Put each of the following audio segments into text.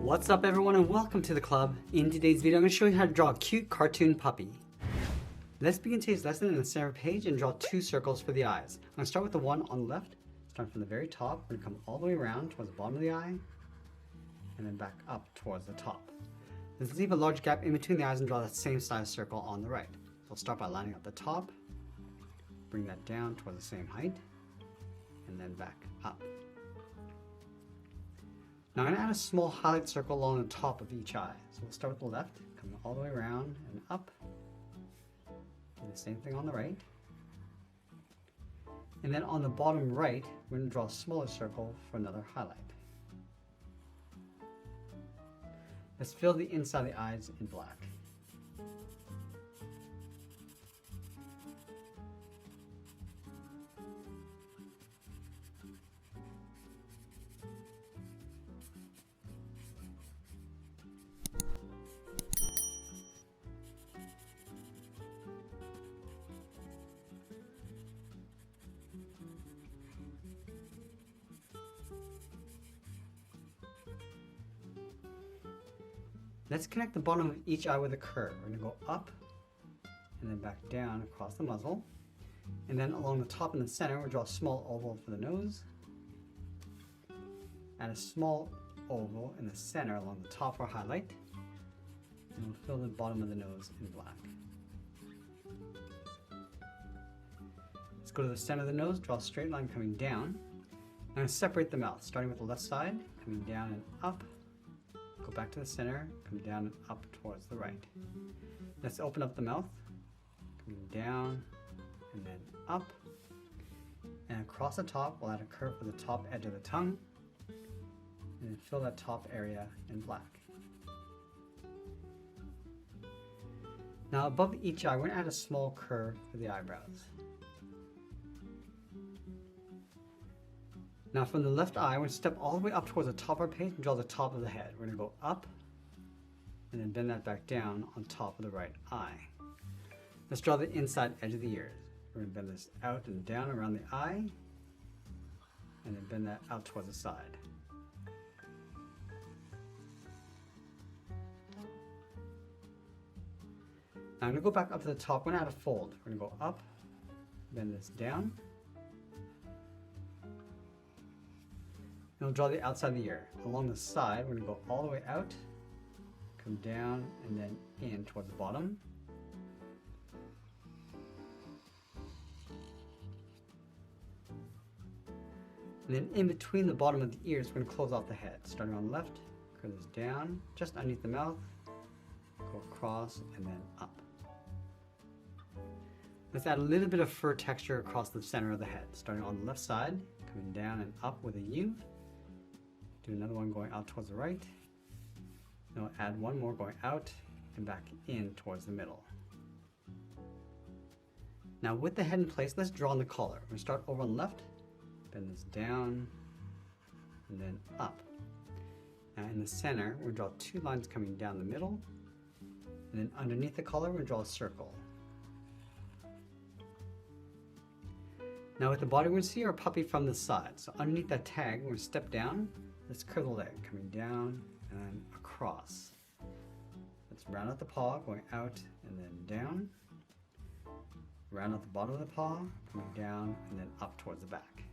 What's up everyone and welcome to the club. In today's video I'm going to show you how to draw a cute cartoon puppy. Let's begin today's lesson in the center page and draw two circles for the eyes. I'm going to start with the one on the left, starting from the very top. We're going to come all the way around towards the bottom of the eye and then back up towards the top. Let's leave a large gap in between the eyes and draw that same size circle on the right. So we'll start by lining up the top, bring that down towards the same height, and then back up. Now I'm going to add a small highlight circle along the top of each eye. So we'll start with the left, coming all the way around and up. Do the same thing on the right. And then on the bottom right, we're going to draw a smaller circle for another highlight. Let's fill the inside of the eyes in black. Let's connect the bottom of each eye with a curve. We're going to go up and then back down across the muzzle. And then along the top and the center, we'll draw a small oval for the nose. Add a small oval in the center along the top for a highlight. And we'll fill the bottom of the nose in black. Let's go to the center of the nose, draw a straight line coming down. I'm going to separate the mouth, starting with the left side, coming down and up. Go back to the center, come down and up towards the right. Let's open up the mouth, coming down and then up. And across the top, we'll add a curve for the top edge of the tongue. And then fill that top area in black. Now above each eye, we're going to add a small curve for the eyebrows. Now from the left eye, we're going to step all the way up towards the top of our page and draw the top of the head. We're going to go up and then bend that back down on top of the right eye. Let's draw the inside edge of the ears. We're going to bend this out and down around the eye and then bend that out towards the side. Now I'm going to go back up to the top. We're going to add a fold. We're going to go up, bend this down. And we'll draw the outside of the ear. Along the side, we're going to go all the way out, come down, and then in towards the bottom. And then in between the bottom of the ears, we're going to close off the head. Starting on the left, curve this down, just underneath the mouth, go across, and then up. Let's add a little bit of fur texture across the center of the head. Starting on the left side, coming down and up with a U. Do another one going out towards the right. Then we'll add one more going out and back in towards the middle. Now with the head in place, let's draw on the collar. We're going to start over on the left, bend this down, and then up. Now in the center, we're going to draw two lines coming down the middle. And then underneath the collar, we're going to draw a circle. Now with the body, we're going to see our puppy from the side. So underneath that tag, we're going to step down. Let's curve the leg, coming down and then across. Let's round out the paw, going out and then down. Round out the bottom of the paw, coming down and then up towards the back.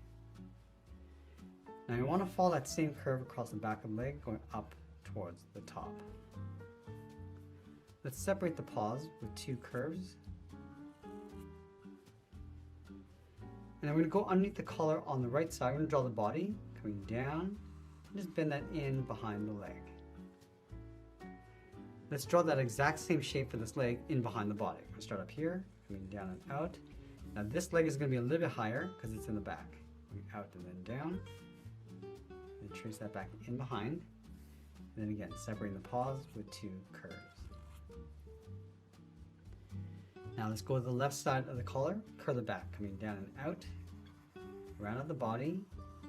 Now you want to follow that same curve across the back of the leg, going up towards the top. Let's separate the paws with two curves. And then we're going to go underneath the collar on the right side. We're going to draw the body, coming down. Just bend that in behind the leg. Let's draw that exact same shape for this leg in behind the body. We're going to start up here, coming down and out. Now this leg is going to be a little bit higher because it's in the back. Going out and then down. And trace that back in behind. And then again, separating the paws with two curves. Now let's go to the left side of the collar, curl the back, coming down and out. Round out the body.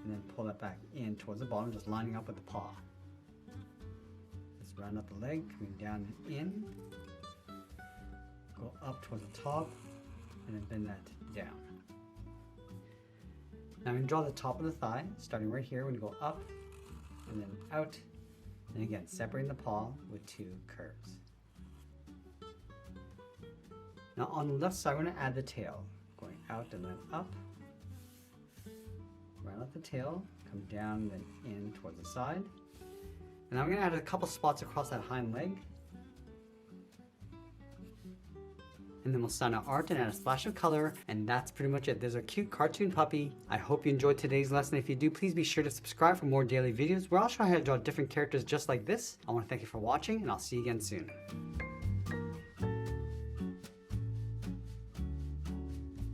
And then pull that back in towards the bottom, just lining up with the paw. Let's round up the leg, coming down and in. Go up towards the top, and then bend that down. Now I'm going to draw the top of the thigh, starting right here. We're going to go up and then out And again, separating the paw with 2 curves. Now on the left side, we're going to add the tail. Going out and then up. Round out the tail, come down, then in towards the side. And now I'm going to add a couple spots across that hind leg. And then we'll sign our art and add a splash of color, and that's pretty much it. There's our cute cartoon puppy. I hope you enjoyed today's lesson. If you do, please be sure to subscribe for more daily videos where I'll show you how to draw different characters just like this. I want to thank you for watching, and I'll see you again soon.